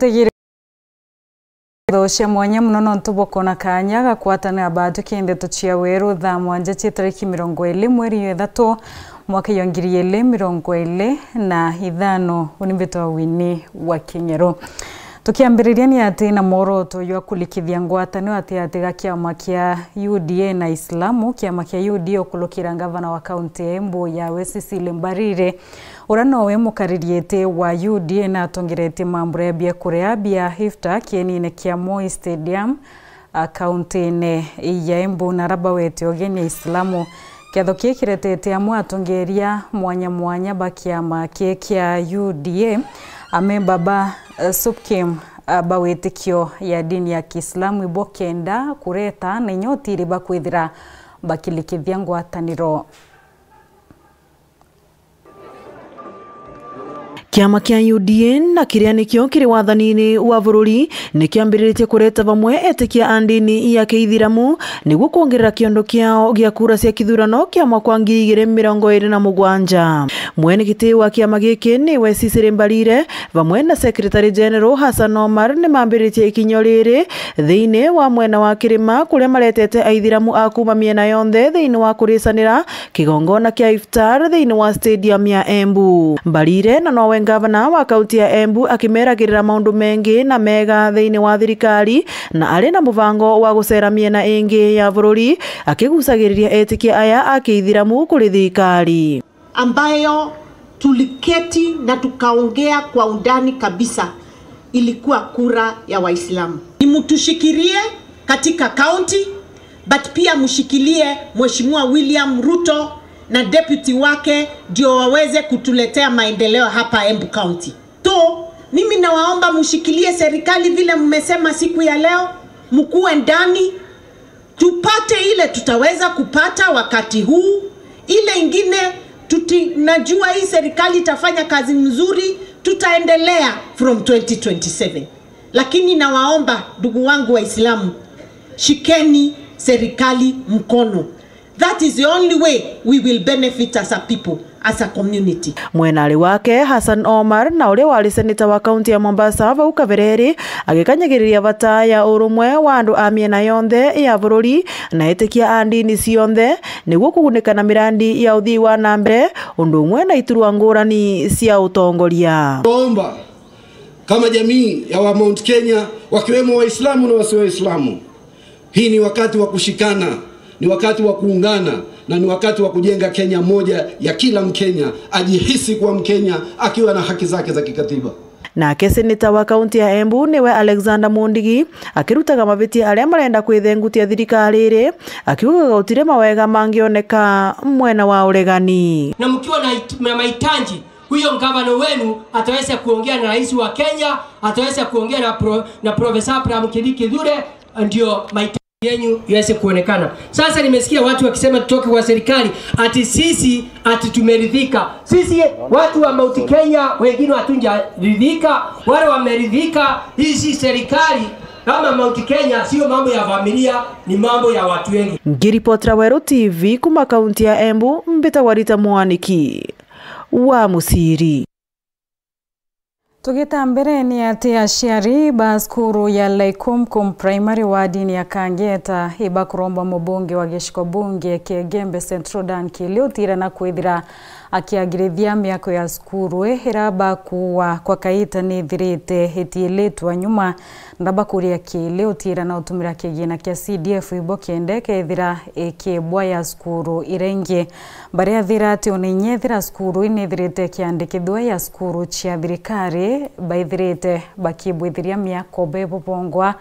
Tegire cia mwanya muno no ntuboko na kanya gakwatana abatu kinde tucia weru tha mwanja tariki 20 mweri wa 3 mwaka 2025 unimbeto wini wa Kinyero. Tukiambiriria ni ati na moroto yo kulikithia ngwatano ati gakiama kia UDA na Islamu kiama kia UDA okulukira gavana wa kaunti ya Embu ya Cecily Mbarire uranowe mukaririete wa UDA na atongerete mambura ya bia kurea bia hifta kienine kia Moi Stadium kaunti ne ya Embu na raba wete ogeni ya Islamu kiathokie kiretete amwe atongeria mwanya bakiama kia UDA amebaba Supkim bawetikio ya dini ya Kiislamu ibokenda kureta na inyotiri bakwithira bakilikithia ngwataniro. Kiama kia UDA na kiria nikio kiri wathanini wa bururi nikiambiritie kureta bamwe etikia andini ya Kiithiramu niguo kuongerera kiondo kiao gia kura cia kithurano kia mwaka wa 2027. Mwene giti wa kiama giki niwe Cecily Mbarire bamwe na Secretary General Hassan Omar ni mambiritie ikinyo riri thiini wa mwena wa kirima kuria maretete aithiramu a kuma miena yonthe thiini wa kuricanira kigongona kia iftar thiini wa stadium ya Embu. Mbarire na nowe gavana wa kaunti ya Embu akimeragirira maundu mengi na mega thiini wa thirikari na ari na mubango wa gucera miena ingi ya bururi akigusagiriria etikia aya akiithiramu kuri thirikari ambayo tuliketi na tukaongea kwa undani kabisa. Ilikuwa kura ya Waislamu. Nimutushikirie katika kaunti, but pia mushikilie Mheshimiwa William Ruto na deputy wake ndio waweze kutuletea maendeleo hapa Embu County. Mimi nawaomba mushikilie serikali vile mmesema siku ya leo, mkuwe ndani tupate ile tutaweza kupata wakati huu. Ile ingine najua hii serikali itafanya kazi nzuri, tutaendelea from 2027. Lakini nawaomba ndugu wangu Waislamu, shikeni serikali mkono. That is the only way we will benefit as a people, as a community. Mwenari wake Hassan Omar na ule wali seneta wa kaunti ya Mombasa Vau Kavereri agikanyagiriria bata ya urumwe wa andu a miena yonthe ya bururi na etikia andini cionthe niguo kugunikana mirandi ya uthii wa nambe undu umwe na iturwa ngurani cia utongoria. Omba kama jamii ya wa Mount Kenya wakiwemo Waislamu na wasio Waislamu, hii ni wakati wa kushikana, ni wakati wa kuungana na ni wakati wa kujenga Kenya moja ya kila Mkenya ajihisi kuwa Mkenya akiwa na haki zake za kikatiba. Na seneta wa kaunti ya Embu niwe Alexander Mundigi akirutaga mabiti aria marenda kwithengutia thirikari iri akiuga gautire mawega mangioneka mwena wa uregani. Na mkiwa na mahitaji, huyo gavana wenu ataweza kuongea na rais wa Kenya, ataweza kuongea na Profesa Abraham Kithure, ndio mahitaji yenyu iweze kuonekana. Sasa nimesikia watu wakisema tutoke kwa serikali ati sisi tumeridhika. Sisi watu wa Mount Kenya wengine hatunjaridhika, wale wameridhika. Hizi serikali kama Mount Kenya sio mambo ya familia, ni mambo ya watu wengi. Ngiripotra Weru TV kuma kaunti ya Embu, Mbita Warita Mwaniki wa Musiri. Tugita mbere ni ati aciari baskuru ya Laikumkum Primary wa dini ya Kangeta iba kuromba mubunge wa giciko bunge Kigembe Central Dan Kiliotira na kwithira akiagirithia miako ya skuru hiraba kuwa kwa kaita ni thirite hitieletwa nyuma ndaba kuria Kiliotira na utumira kigina kia CDF ibo kende kethira ekebwa ya skuru irenge baria thirati oninyethira skuru ini thirite kiandikithwa ya skuru cia thirikari baithirite bakibwithiria miako bebo bongwa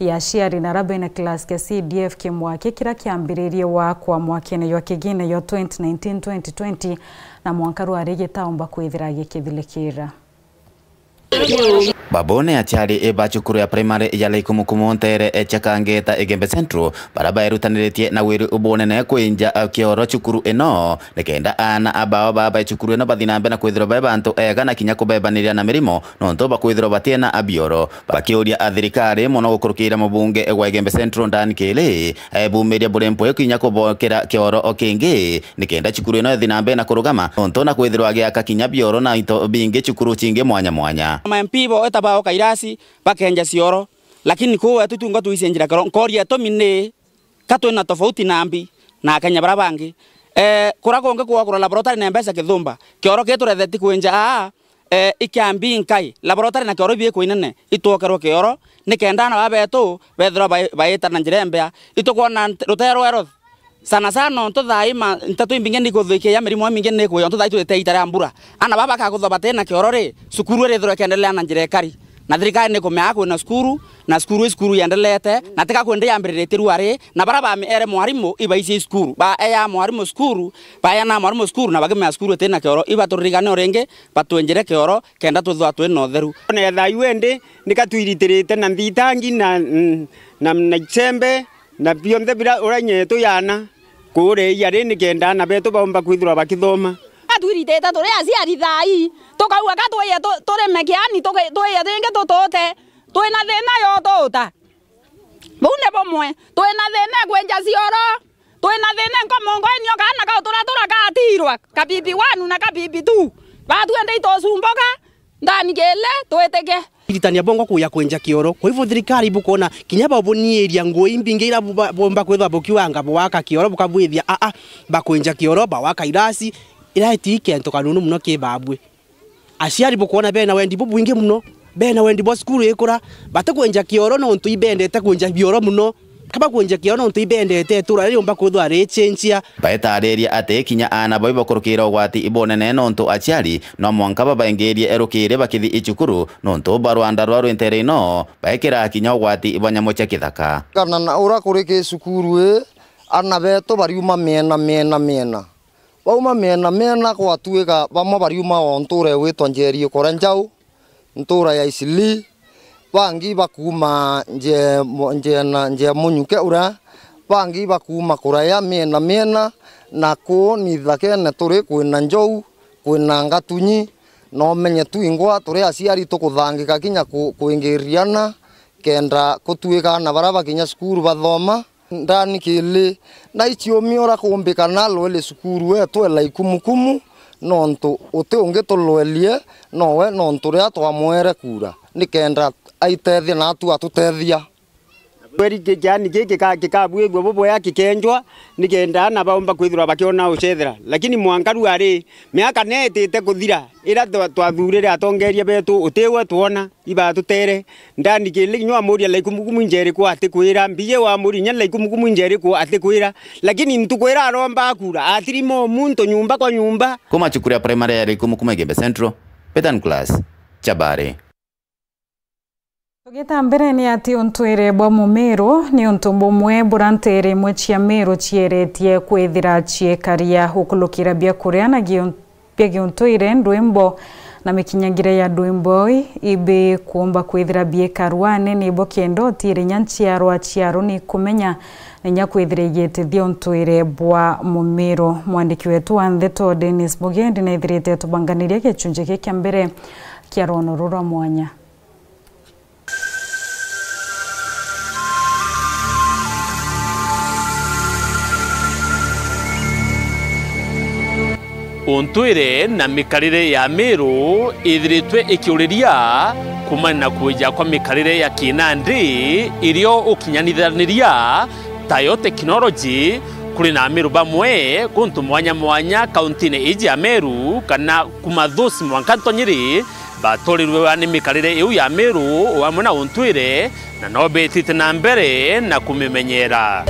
ya ciari na rabe na class kia CDF kimwake kira kiambiririe wa kwa mwakene yo kigina yo 2019-2020 na mwankaru arigetaomba kwithira gikithilikira. Babone atiari eba chukuru ya primary ya Laikumkum ntere Kangeta Kigembe Central baraba erutaniretie na wiru ubonene kwinja kioro chukuru eno nekenda ana abao baba chukuru eno bathinambe na kwithiro bebantu ega na kinya kubebaniria na mirimo nonto bakwithiro batiena abioro bakioria athirikari muno gukurukira mubunge wa Kigembe Central Dan Kili bumiria burempo kinya kubokera kioro okingi nekenda chukuru eno thinambe na kurugama nonto na kwithiro agiaka kinya bioro na into bingi chukuru chinge mwanya MP bo etaba okairasi bakenja cioro lakini ko tutunga tuisenjira koria to mine kato na tofauti nambi na Kenya barabangi kura konge kwa laboratory na mbesa kithumba kioro keturetheti kwenja ikambi nkai laboratory na kioro bie kuinene itokerwo kioro nikendana babeto bethro baita na njirembea itokona rutero ero sana sana nto thaima ntatu imbinge ndiko thike ya mirimo minge ne ko nto thaitu teitara mbura ana baba ka kuthoba tena kioro ri sukuru ri thro kendelea na njirekari na thirikari ni kumea ko na skuru yendelete na tika kwende yambirite ruare na baraba ere mwarimu ibaisi skuru ba ya mwarimu skuru ba ya na mwarimu skuru na bagime skuru tena kioro iba turigane orenge batwenjere kioro kenda tuthwa twe no theru ne thayu ende nikatuiritirite na thitangi na chembe na bionde bira uranye to yana kure yari nikenda na beto bomba kwithura bakithoma atuiritete tore aciari thai tukauga katwe tore mekiani twe thenge tutote twina thina yo tota bune bomwe twina thina kwenja cioro twina thina ngomongo inyo kana ka tura katirwa kabibi wanu na kabibi tu batu ende itosumboka ndani gele tweteke Itania bongo kuya kwenja kioro kwa hivyo thirikari bukona kinya babonieria ngoi mbingira bomba kwetha bokiwanga bwaka kioro bukabwithia bakwenja kioro bawaka irasi iraiti kento kanunu muno kibabwe aciari bukona bena wendi bubwinge muno bena wendi bo skuru ikura batakwenja kioro no ntu ibendete kwenja bioro muno kaba kwenja kioro no ntu ibendete tura ri omba kwethwa ri chenchia baetariria ate kinya ana boibo kurukira gwati ibonene no ntu aciari no mwanka babaengerie erukire bakithi ichukuru no ntu barwanda rwaru entere no baekira kinya gwati ibanyamo cha kithaka kana na ura kurike sukuru ana beto bariuma mena bauma mena kwa tuika bamo bariuma onture wetwa njeri kora njau ntura ya isili bangi bakuma nje munyuke ura bangi bakuma kuraya mena na ko ni thake na turi kwina njou kwina ngatunyi no menye tuingwa turi aciari tukuthangika kinya kuingiriana kenda kutuika na baraba kinya skuru bathoma ndani kile na ichio miora kumbikana lole sukuru eto la ikumukumu nonto ote ungetoloelie nowe nonto ria twamwere kura nikenda aitethia na atu atutethia kweri kijani kikabwe bobo ya kikenjwa nikenda na baomba kwithura bakiona ucethera lakini mwangaru ari miaka netete kuthira ira twathurire atongeria betu utewe tuona iba tutere ndani kile nywa muri la ikumukumu njeri ko atikwira mbiye wa muri nya la ikumukumu njeri ko atikwira lakini ntukwira aromba kura atirimo muntu nyumba kwa nyumba kuma chukuria primary ya ikumukumu Gembe Central Petan class Chabare. Tugita mbere ni ati untwire bwa Mumiru ni untumbo mwe burantere mwe chia Miru chieretie kwithira chiekaria ukulukira bia kureana giuntwire ndwimbo na mikinyangire ya ndwimbo ibe kuomba kwithira bia karwane ni bo kendo tire nyanchiaro chiaro ni kumenya nya kwithira yete untwire bwa Mumiru. Mwandiki wetu wa Ntheto Dennis Mugendi na ithirite tubanganiria gicunje kia mbere kia rono rura mwanya. Untwire na mikarire ya Miru ithiritwe ikiuriria kumana na kuja kwa mikarire ya Kinandi irio ukinyanithaniria tayo technology kuri na Miru bamwe kuntu mwanya kauntine iji ya Miru kana kumathusi mwankanto Nyeri batorirwe ni mikarire iu ya Miru wamwe na untwire na no betite na mbere na kumimenyera.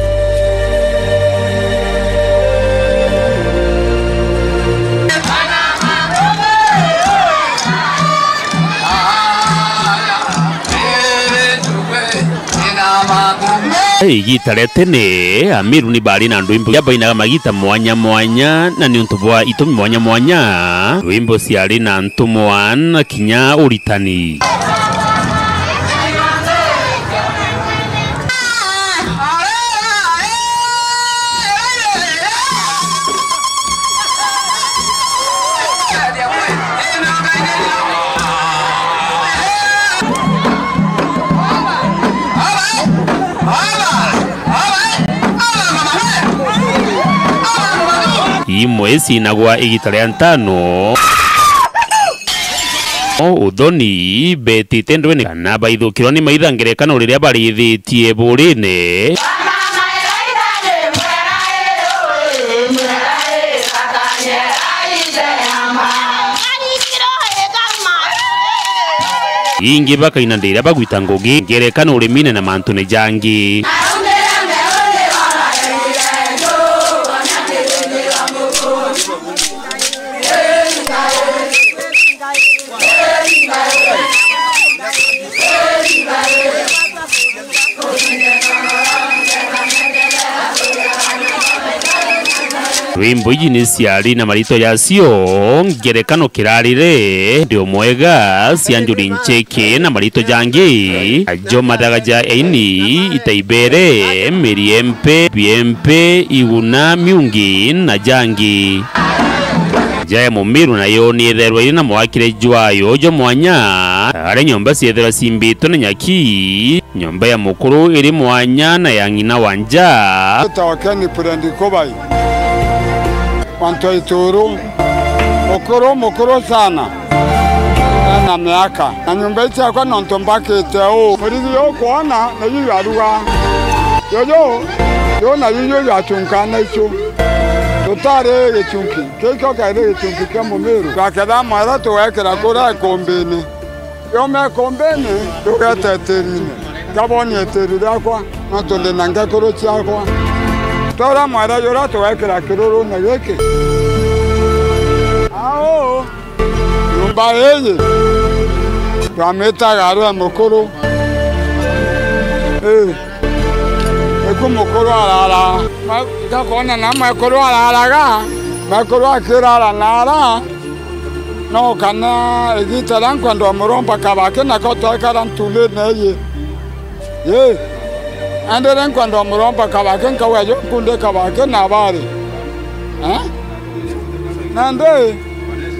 Gita tene Amiru ni bari na ndwimbo yabainaga magita mwanya na ni untubwa itumi mwanya ndwimbo ciari na ntumwan kinya uritani imwe sinagwa igita ria ntano uthoni betite ndwini kana baithukirwo ni maitha ngerekano riria barithitie burine ingi bakaina ndira bagwita ngugi ngerekano urimine na mantu ni jangi Wimbo iji ni ciari na marito yacio ngerekano kirarire ndio mwega cianjuri ncheke na marito jangi ajo madagaja eini itaibere miriempe biempe iguna miungi na jangi Jaya Mumiru nayo ni etherwa iri na mwakire jwayo jo mwanya are nyomba ciethera cimbito na nyaki nyomba ya mukuru iri mwanya na ya ngina wanja tawakeni purendiko bai Wanto ituru mukuru sana na miaka na nyumba iti akwa nontombakite o murithi yo kuona na yu yaruga yo na yu yachunka na icho tutare gechunki keko kaire gechunki kya Mumiru kaketha mwera tuwekera kura kombeni yo me kombeni tugeteterine kaboni eterire akwa no tuli na ngakuru chiakwa tora mwera yora tuwekera kiruru na geke ao nyumba yeye twameta garu mukuru eku mukuru arara gakona na mukuru araraga mukuru akirara nara no kana egitara nkwando muromba kabake na kotwekara ntule neye ye andere nkwando muromba kabake nkawe yo kunde kabake na bari nande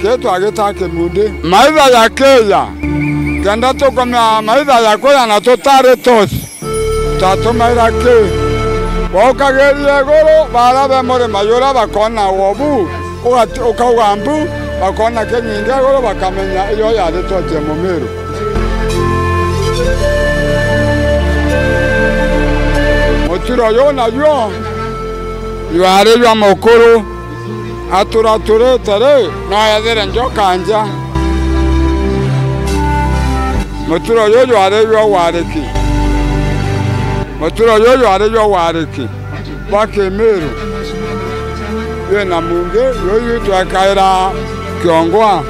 ketu agitake munde maitha ya keya kenda tukoma maitha ya koya na tutare tosi tatumaira ke wokagerie goro barabe more mayora bakona wobu ukagambu bakona kenyinga goro bakamenya iyo yari toje Mumiru mutiro yona yo yare yo mukuru atura tere no yadere njokanja mutiro yo yare yo wareki mutiro yo yare yo wareki Mumiru ye na munge yo twakaira kiongwa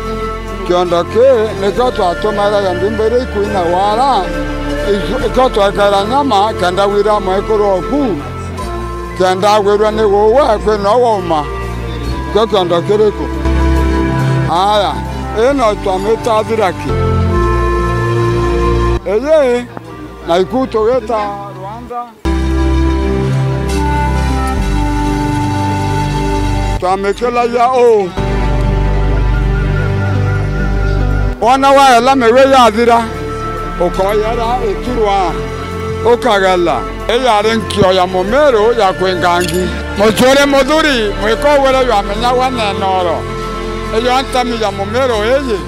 kiondoke niko twatomara yandimbere kuina wara iko twakaira nyama kanda wira mwekoro ku kanda werwa ne wowe kwe no woma ko kiondoke ko aya eno twameta diraki eye na ikutogeta Rwanda twamekela ya o wana wa la mewe ya dira okoyara eturwa okagala eyare nkyo ya Mumiru ya kwengangi mojore moduri mweko wera ya menya wana noro eyo antami ya Mumiru eye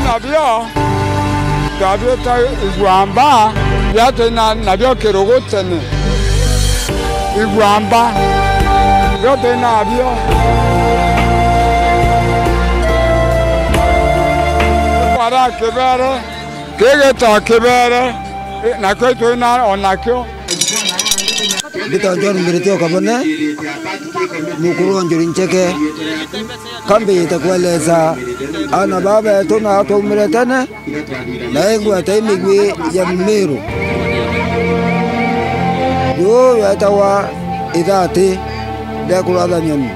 inabio Gabeta igwamba yate na byo kirogotene igwamba yote na byo para kebere kegeta kebere na kwetu na onakyo Bita John Mbiritio kabone mukuru wanjuri ncheke kambi itakueleza ana baba yetu na watu umiretene na engu ataimigwi ya Mumiru yo yatawa idhati de kuladha nyoni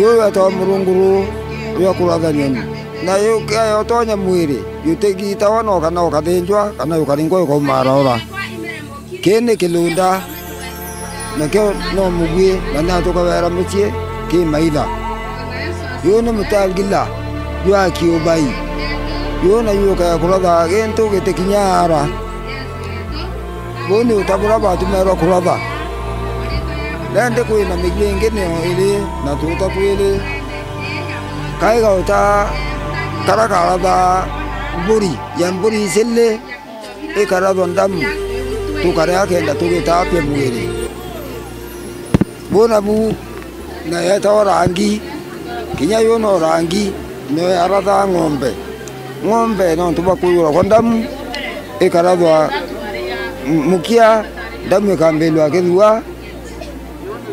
yo yatawa murunguru yo kuladha nyoni na yo kaya otonya mwiri yutegi tawano kana okathenjwa kana ukaringo ko marora kene kilunda na kyo no mugwi na to ka wera muchie ki maitha yo no mutangila yo akiobai yo na yo ka kuladha gento gitekinyara boni utabura batu mero kuladha Lende kwina migwingi nio ili na tuta twili kai gauta karakara da buri yan buri sille e karado ndam tu karea kenda tugita pia mwili bona bu na yata rangi kinya yono rangi no yarada ngombe no tuba kuyura kondam e karado mukia damu kambelo akedua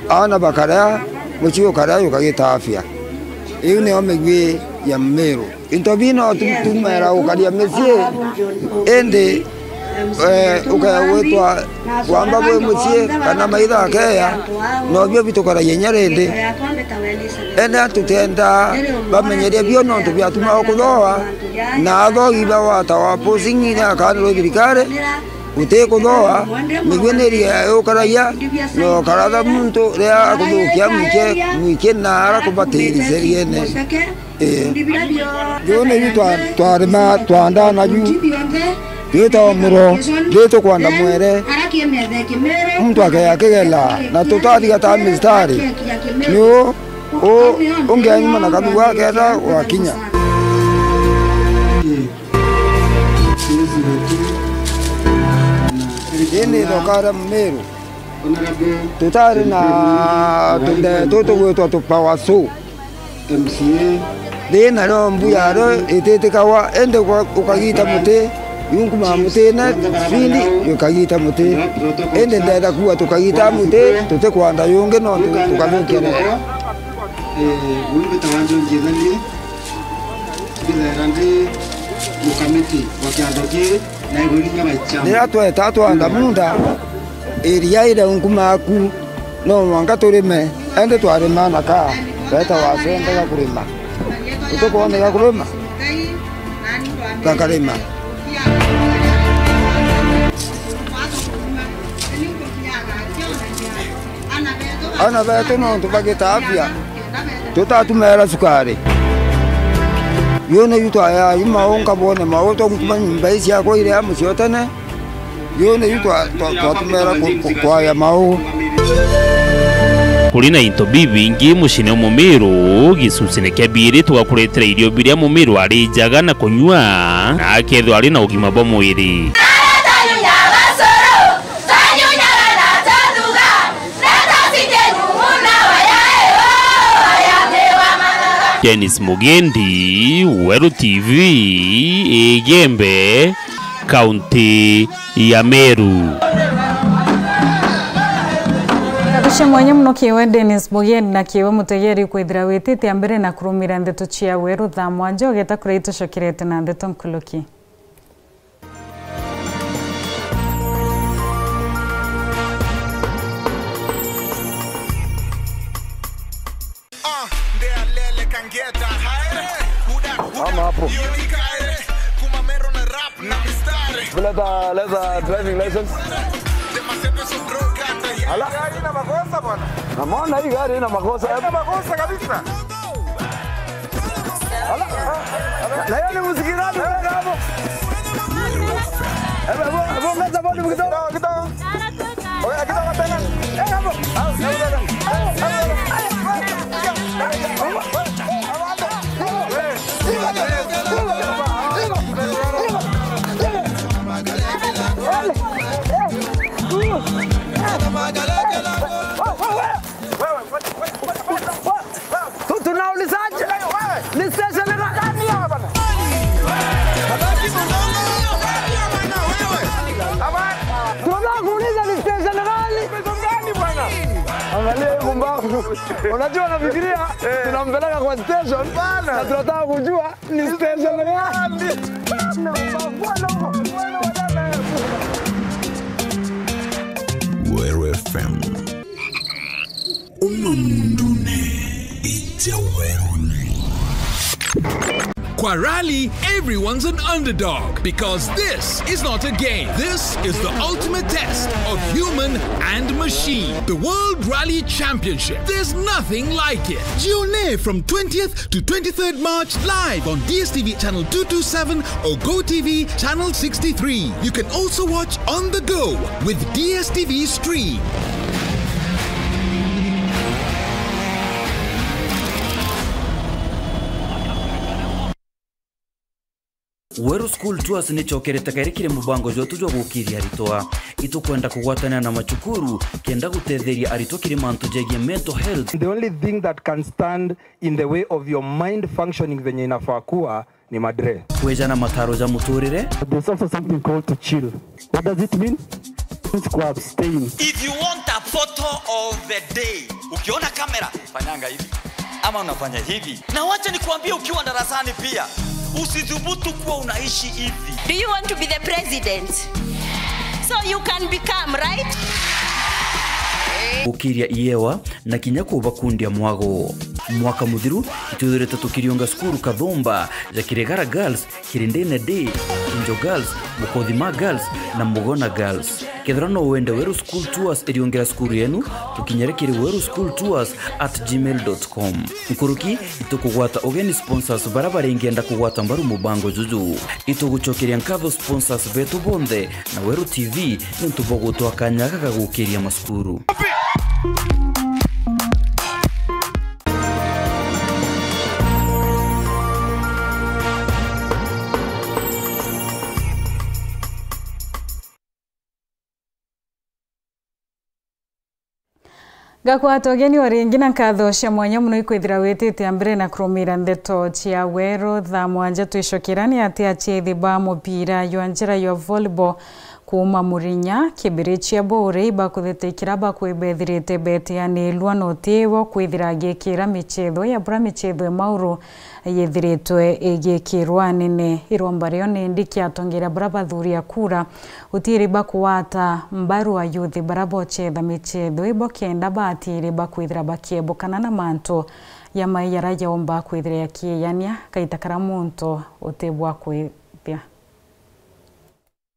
ana bakara muchiyo kara yo kagita afya iyo ne omegwe ya Meru intobino tumera ukadia mesie ende ukayawetwa kwamba bwe muchie kana maitha akeya no byo bitokara yenyarende ende atutenda bamenyeria byo no tubyatuma okuthoa na athogi bawata wa posingi na kanro thirikare utekuthoa migweneria ukaraya no karada muntu ria akuthukia mwike na ara kubatiri seriene yone yitwa twarima twanda na yu yito muro yito kwanda mwere mtu akayakegela na tutadi gata mistari yo ungeanyuma na kadua kera wakinya ini dokara Meru tutari na tunde toto wetu tupawaso MCA dena no mbuyaro etete kawa ende ukagita mute yunkuma mute na fili ukagita mute ende ndada kuwa tukagita mute tute kwanda yonge no tukadukene wuli betawanjo jedani bila rande mukamiti wakiandoke na iburinga baicha nira to etatu anda munda eria ida unkuma ku no wanga torime ende tware mana ka beta wasenda ya kurima tuko onda ya kurima kakarima ana beto no tupageta afya tutatumera sukari yone yuto aya imaonga bone maoto kumanya baisi yako ile amusiotane yone yuto twatumera kwa ya mao kuri na into bibingi mushine mu Meru gicusine kia biri tugakuretera irio biria mu Meru ari jaga na kunywa na aketho ari na ugima bwa mwiri Dennis Mugendi, Weru TV, Igembe, County ya Meru. Katushe mwenye mno kiwe Dennis Mugendi na kiwe mutegeri kwithira witite ambere na kurumira ndeto cia Weru tha mwanja ogeta kureito shokirete na ndeto nkuluki. Hapo. Leta driving license. Ala, gari ina makosa bwana. Naona hii gari ina makosa. Ina makosa kabisa. Ala. Na yeye ni muziki gani hapo? Hapo meza bodi kidogo kidogo. Oya kidogo tena. Hapo. Tunaulizaje? Ni station gani hapa bana? Tunataka kuuliza ni station gani bwana? Angalia hiyo mbavu. Unajua nafikiria tunampeleka kwa station bana. Na tunataka kujua ni station gani. Weru FM. Unundune ija Weru. Kwa Rally, everyone's an underdog because this is not a game. This is the ultimate test of human and machine. The World Rally Championship. There's nothing like it. Tune from 20th to 23rd March live on DSTV channel 227 or GoTV channel 63. You can also watch on the go with DSTV Stream. Weru School Tours ni chokerete kairikire mubango jotu jo gukiria aritoa ito kwenda kugwatana na machukuru kenda gutetheria arito kiri mantu jegie mental health. The only thing that can stand in the way of your mind functioning venye inafaa kuwa ni madre. Kueja na mataro ja muturire. There's also something called to chill. What does it mean? It's to abstain. If you want a photo of the day, ukiona kamera fanyanga hivi ama unafanya hivi. Na wacha nikuambie ukiwa darasani pia usidhubutu kuwa unaishi hivi. Do you want to be the president? So you can become, right? Ukiria iewa na kinyako bakundia mwago. Mwaka muthiru itudurete tukirionga skuru Kathomba ja Kiregara Girls, Kirindene Day, Kinjo Girls, Mukothima Girls na Mugona Girls. Kethirano uende Weru School Tours iriongera skuru yenu tukinyerekere weruSchoolTours@gmail.com. Nkuruki itukugwata ogeni sponsors barabara ingenda kugwata mbaru mubango juju. Ituguchokeria nkatho sponsors betu bonde na Weru TV nintubogo twakanyaga kagukiria maskuru. Gakwata ogeni waringi na nkatho cia mwanya muno ikwithira witite ambere na kurumira ndeto cia Weru tha mwanja twicokirani ati achithi ba mupira yonjera yo volleyball kuma Murinya kibirichia bore bakuthetekira bakwibethirite betiani lwano tiwo kwithira gikira michetho ya bra michetho mauru yethiritwe igikirwa nene iromba rio nindi kiatongira bra bathuria kura utiri bakuwata mbaru ayuthi barabo chetha michetho ibo kenda batiri bakwithira bakiebukana na manto ya maiyara yaomba kwithira yakiyania kaitakara muntu utebwa kwithia.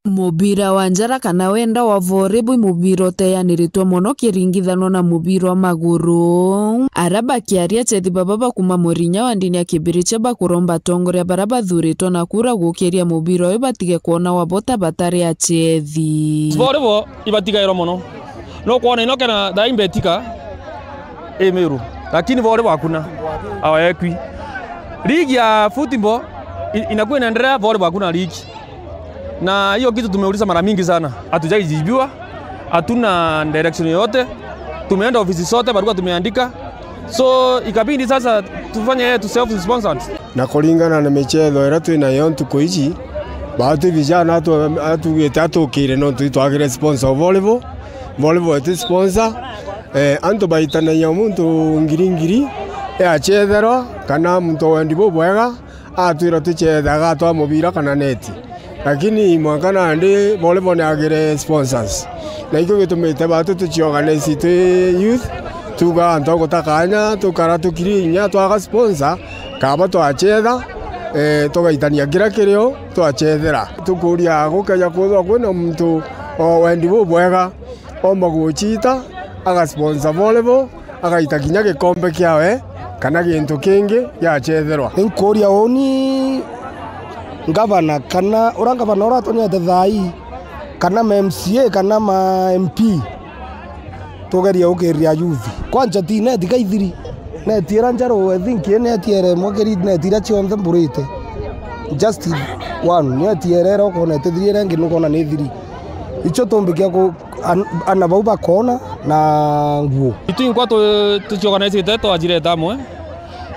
Mubira wa njara kana wenda wa volleyball mubira uteaniritwe muno kiringithano na mubira wa maguru. Araba kiaria chethi baba kuma Murinya wa ndini ya kibiriche bakuromba tongoria baraba thuritwo na kura gukiria mubira uyu batige kuona wabota batari a chethi. Volleyball ibatigairo muno. No kuona inokena daimbetika Meru. Lakini volleyball hakuna. Hawawekwi. Ligi ya football inakuwa inaendelea, volleyball hakuna ligi. Na hiyo kitu tumeuliza mara mingi sana. Hatujaijibiwa. Hatuna direction yoyote. Tumeenda ofisi zote barua tumeandika. So ikabidi sasa tufanye tu self sponsored. Na kulingana na michezo ira twinayo tuko ici batu vijana atu kire no twagire sponsor volleyball. Volleyball eti sponsor anto baitana ya muntu ngiri achethero kana muntu wendibo bwega atwira tuchethaga twa mubira kana neti. Lakini mwakana ndi volleyball ni agire sponsors. Na iko gitumite batu tuchiorganize tu youth tuga anto gutakanya tukara tukirinya twaga sponsor kaba twachetha tugaitania gira kirio twachethera tukuria gukaya kuthwa kwina muntu wendi bwega omba guchita aga sponsor volleyball agaita kinya gikombe kiawe kana gintu kingi yachetherwa nkuria oni ngavana kana urangavana uratonya thai kana MCA kana ma MP tugeria ukiria youth kwanja ti neti gaithiri neti era njaro I think neti ere mogeri neti ira chionde mburite just one neti era ukona tethiri rangi nukona ni thiri icho tombikia ko anabau bakona na nguo itu inkwa tuchiorganize teto ajire tamwe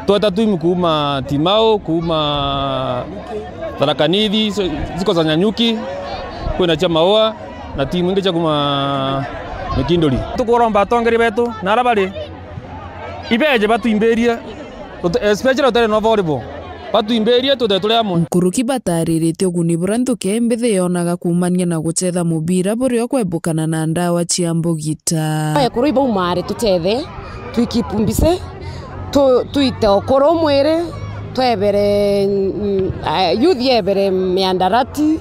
tweta timu kuma Timao kuma Tharakanithi ziko za Nyanyuki kwina cha Maua na timu ingi cha kuma Mikindoli tukuromba tongeri betu na arabari ibeje batuimberia especially tele no volleyball batuimberia tutetule amo nkuruki bataririte uguni burantu kembethe yonaga kumania na guchetha mubira burio kwebukana na ndawa cia mbugita ekuru ibo mare tutethe twikipumbise tuite okoro mwere twebere youth yebere miandarati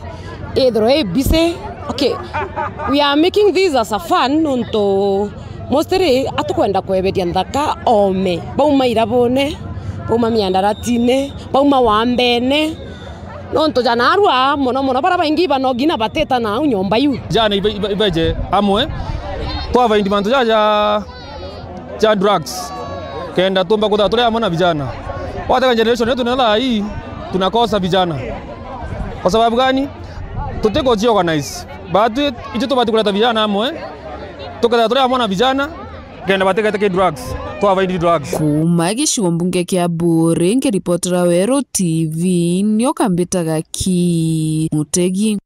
edro ebise. Okay, we are making this as a fun unto mostly atukwenda kweberia nthaka ome bauma irabone bauma miandaratine bauma wambene nonto jana arua mono bara baingi banogina bateta na unyomba yu jana ibeje amwe twava indimanto ja drugs kenda tumba kutatulia mwana vijana wata generation yetu nala hii tunakosa vijana Kwa sababu gani? Tuteko ji organize. Batu icho to batu kuleta vijana amwe. Tukatha tore amona vijana kenda bateka take drugs. To avoid drugs. Kuma gicigo mbunge kia Mburi ngiripotera Wero TV nio kambitaga ki Mutegi.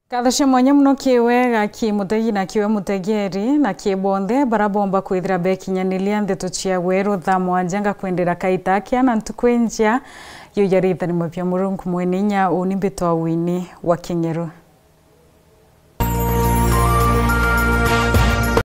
Kathashe mwanya muno kiwega ki Mutegi na kiwe Mutegeri na kibonthe barabomba kwithira bekinyanilia ndeto cia Wero thamwanja kwendera kaitakia na ntukwenja yo yarithani mapya Murungu mweninya unimbitwa wini wa Kingeru.